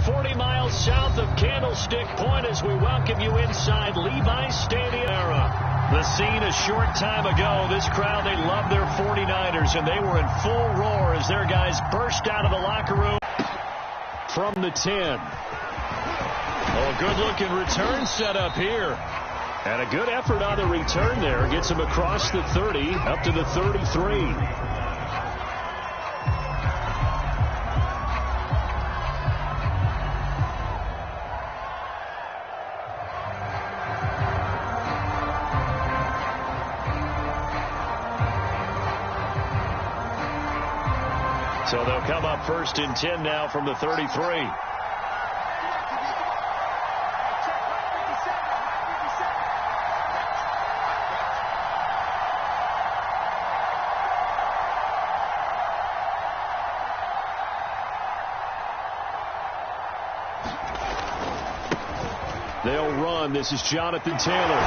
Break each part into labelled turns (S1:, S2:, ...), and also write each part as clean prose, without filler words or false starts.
S1: 40 miles south of Candlestick Point as we welcome you inside Levi's Stadium. The scene a short time ago. This crowd, they love their 49ers, and they were in full roar as their guys burst out of the locker room from the 10. Oh, good-looking return set up here. And a good effort on the return there. Gets him across the 30, up to the 33. So they'll come up 1st and 10 now from the 33. They'll run. This is Jonathan Taylor.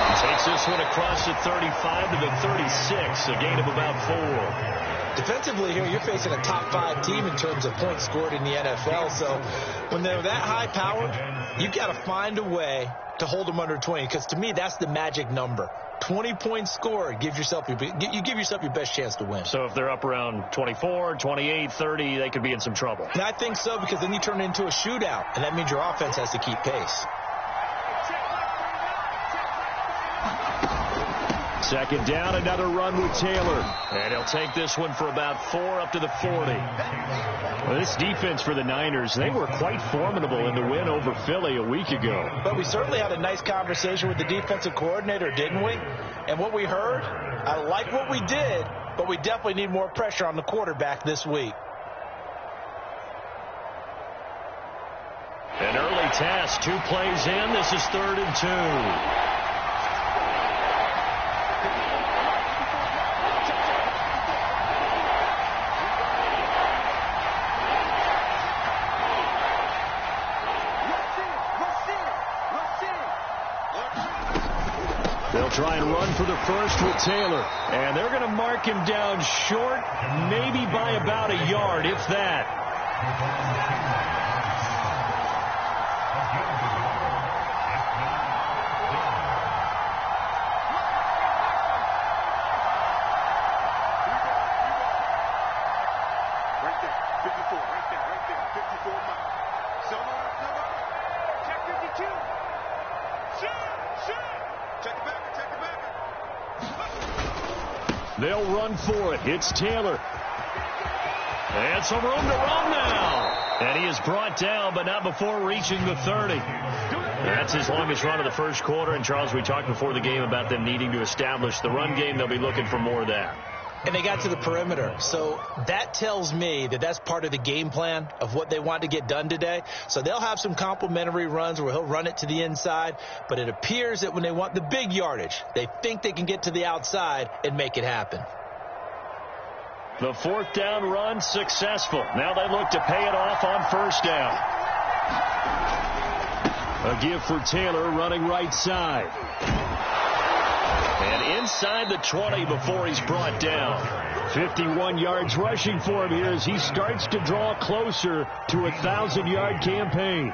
S1: He takes this one across the 35 to the 36, a gain of about 4.
S2: Defensively here, you're facing a top 5 team in terms of points scored in the NFL. So when they're that high powered, you've got to find a way to hold them under 20, because to me, that's the magic number. 20 points scored, you give yourself your best chance to win.
S1: So if they're up around 24, 28, 30, they could be in some trouble.
S2: And I think so, because then you turn it into a shootout, and that means your offense has to keep pace.
S1: 2nd down, another run with Taylor. And he'll take this one for about 4 up to the 40. Well, this defense for the Niners, they were quite formidable in the win over Philly a week ago.
S2: But we certainly had a nice conversation with the defensive coordinator, didn't we? And what we heard, I like what we did, but we definitely need more pressure on the quarterback this week.
S1: An early task, 2 plays in. This is 3rd and 2. They'll try and run for the first with Taylor. And they're going to mark him down short, maybe by about a yard, if that. They'll run for it. It's Taylor. And some room to run now. And he is brought down, but not before reaching the 30. That's his longest run of the first quarter. And, Charles, we talked before the game about them needing to establish the run game. They'll be looking for more of that.
S2: And they got to the perimeter. So that tells me that that's part of the game plan of what they want to get done today. So they'll have some complementary runs where he'll run it to the inside. But it appears that when they want the big yardage, they think they can get to the outside and make it happen.
S1: The 4th down run successful. Now they look to pay it off on 1st down. A give for Taylor running right side. And inside the 20 before he's brought down. 51 yards rushing for him here as he starts to draw closer to a 1,000-yard campaign.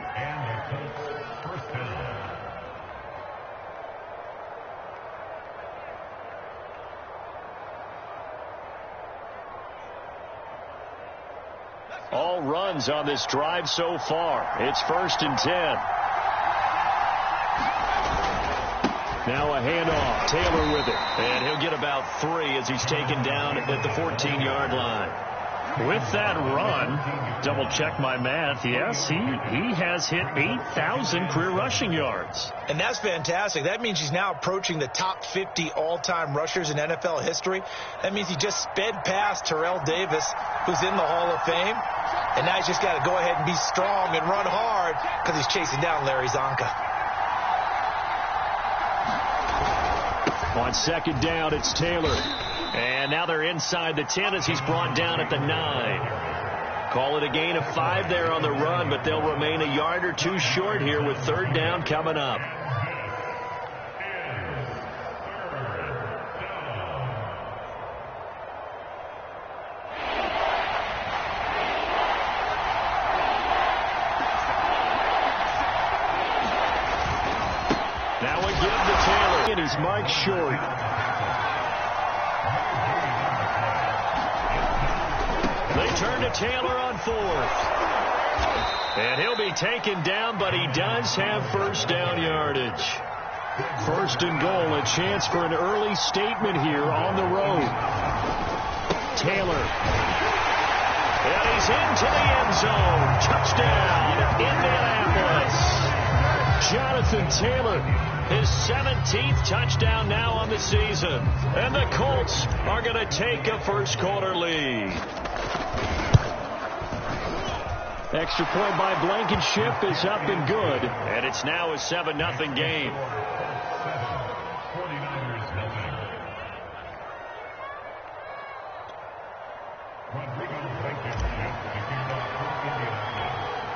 S1: All runs on this drive so far. It's 1st and 10. Now a handoff. Taylor with it. And he'll get about 3 as he's taken down at the 14-yard line. With that run, double-check my math, yes, he has hit 8,000 career rushing yards.
S2: And that's fantastic. That means he's now approaching the top 50 all-time rushers in NFL history. That means he just sped past Terrell Davis, who's in the Hall of Fame. And now he's just got to go ahead and be strong and run hard because he's chasing down Larry Zonka.
S1: On 2nd down, it's Taylor. And now they're inside the 10 as he's brought down at the 9. Call it a gain of 5 there on the run, but they'll remain a yard or 2 short here with 3rd down coming up. give to Taylor. And he's marked short. They turn to Taylor on 4th. And he'll be taken down, but he does have first down yardage. 1st and goal, a chance for an early statement here on the road. Taylor. And he's into the end zone. Touchdown, Indianapolis. Jonathan Taylor, his 17th touchdown now on the season. And the Colts are going to take a first-quarter lead. Extra point by Blankenship is up and good. And it's now a 7-0 game.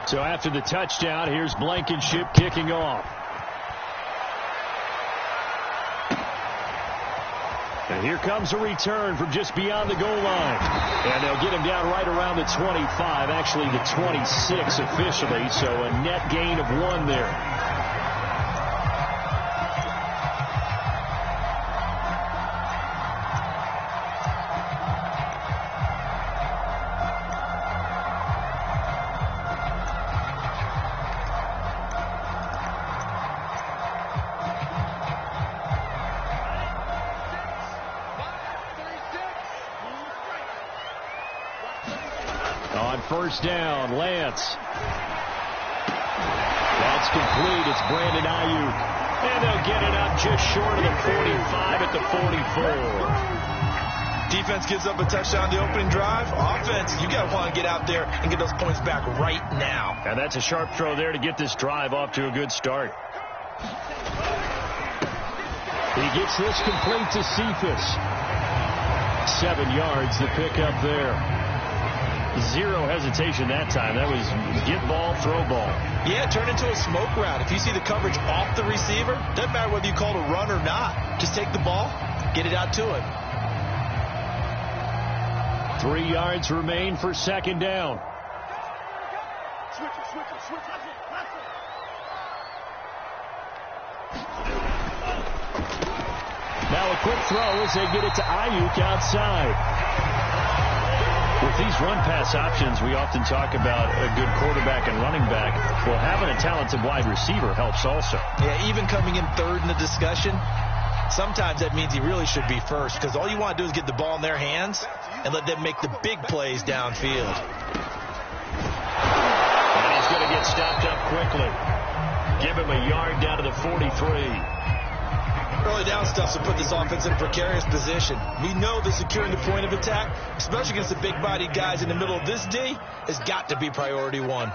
S1: So after the touchdown, here's Blankenship kicking off. And here comes a return from just beyond the goal line. And they'll get him down right around the 25, actually the 26 officially, so a net gain of 1 there. On 1st down, Lance. That's complete. It's Brandon Ayuk. And they'll get it up just short of the 45 at the 44.
S2: Defense gives up a touchdown the opening drive. Offense, you got to want to get out there and get those points back right now.
S1: And that's a sharp throw there to get this drive off to a good start. He gets this complete to Cephas. 7 yards to pick up there. Zero hesitation that time. That was get ball, throw ball.
S2: Yeah, turn into a smoke route. If you see the coverage off the receiver, doesn't matter whether you call it a run or not. Just take the ball, get it out to him.
S1: 3 yards remain for 2nd down. Now a quick throw as they get it to Ayuk outside. With these run-pass options, we often talk about a good quarterback and running back. Well, having a talented wide receiver helps also.
S2: Yeah, even coming in 3rd in the discussion, sometimes that means he really should be first, because all you want to do is get the ball in their hands and let them make the big plays downfield.
S1: And he's going to get stopped up quickly. Give him a yard down to the 43.
S2: Early down stuff to put this offense in a precarious position. We know that securing the point of attack, especially against the big-bodied guys in the middle of this D, has got to be priority 1.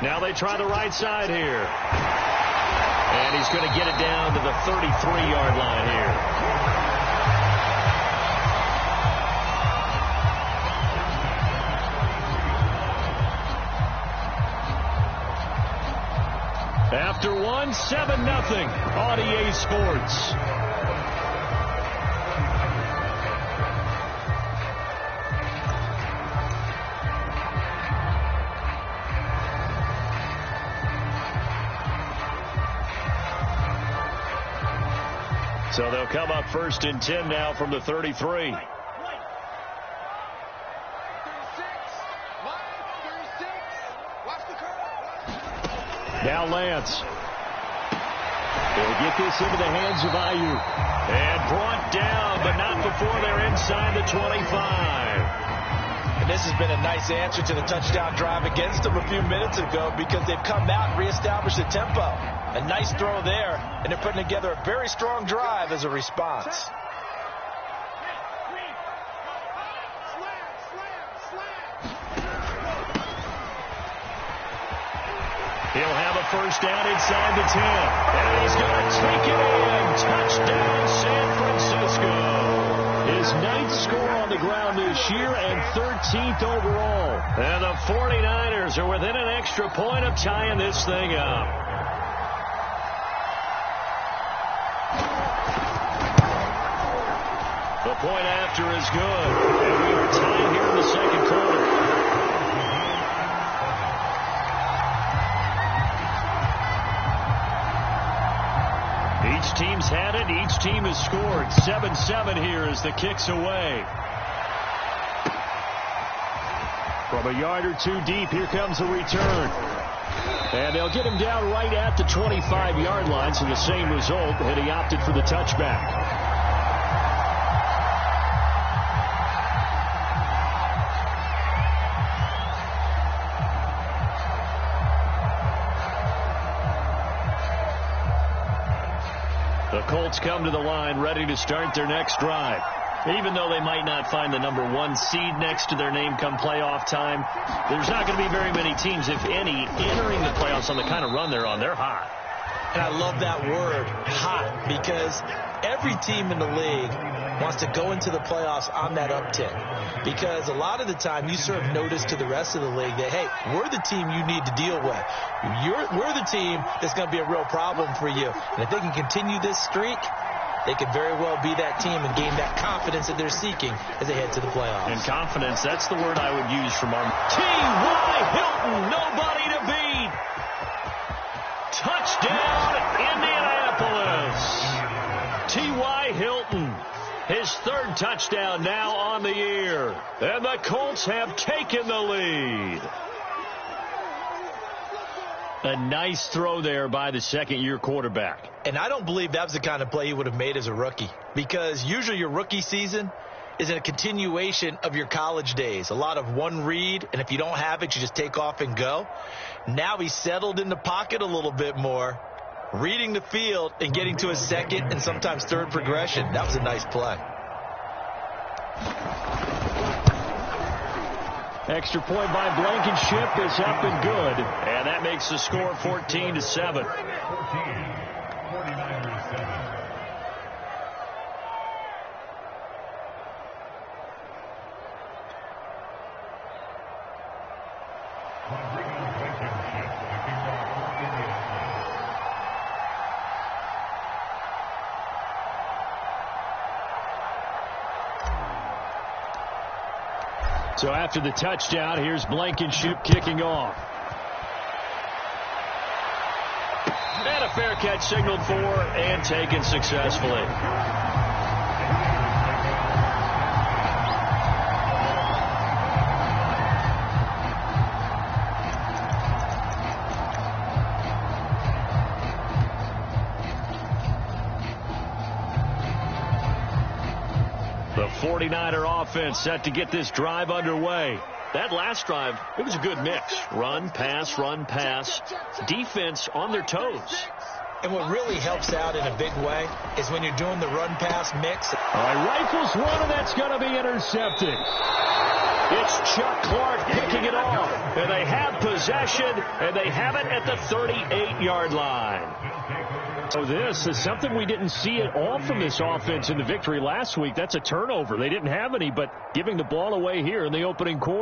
S1: Now they try the right side here. And he's going to get it down to the 33-yard line here. After 1, 7-0 on EA Sports. So they'll come up 1st and 10 now from the 33. Now Lance. They'll get this into the hands of Ayuk. And brought down, but not before they're inside the 25.
S2: And this has been a nice answer to the touchdown drive against them a few minutes ago, because they've come out and reestablished the tempo. A nice throw there, and they're putting together a very strong drive as a response.
S1: He'll have a first down inside the 10. And he's going to take it in. Touchdown, San Francisco. His 9th score on the ground this year and 13th overall. And the 49ers are within an extra point of tying this thing up. The point after is good. And we are tied here in the 2nd quarter. is scored. 7-7 here as the kick's away. From a yard or two deep, here comes a return. And they'll get him down right at the 25-yard line, so the same result, and he opted for the touchback. The Colts come to the line ready to start their next drive. Even though they might not find the number 1 seed next to their name come playoff time, there's not going to be very many teams, if any, entering the playoffs on the kind of run they're on. They're hot.
S2: And I love that word, hot, because every team in the league wants to go into the playoffs on that uptick. Because a lot of the time you serve notice to the rest of the league that, hey, we're the team you need to deal with. We're the team that's going to be a real problem for you. And if they can continue this streak, they could very well be that team and gain that confidence that they're seeking as they head to the playoffs. And
S1: confidence, that's the word I would use from our T.Y. Hilton, nobody to beat. Touchdown, Indianapolis. T.Y. Hilton, his 3rd touchdown now on the year. And the Colts have taken the lead. A nice throw there by the second-year quarterback.
S2: And I don't believe that was the kind of play he would have made as a rookie, because usually your rookie season is a continuation of your college days. A lot of one read, and if you don't have it, you just take off and go. Now he's settled in the pocket a little bit more, reading the field and getting to his second and sometimes third progression. That was a nice play.
S1: Extra point by Blankenship is up and good. And that makes the score 14-7. So after the touchdown, here's Blankenship kicking off. And a fair catch signaled for and taken successfully. The 49er offense set to get this drive underway. That last drive, it was a good mix. Run, pass, run, pass. Defense on their toes.
S2: And what really helps out in a big way is when you're doing the run-pass mix.
S1: All right, rifles one, and that's going to be intercepted. It's Chuck Clark picking it off. And they have possession, and they have it at the 38-yard line. So this is something we didn't see at all from this offense in the victory last week. That's a turnover. They didn't have any, but giving the ball away here in the opening quarter.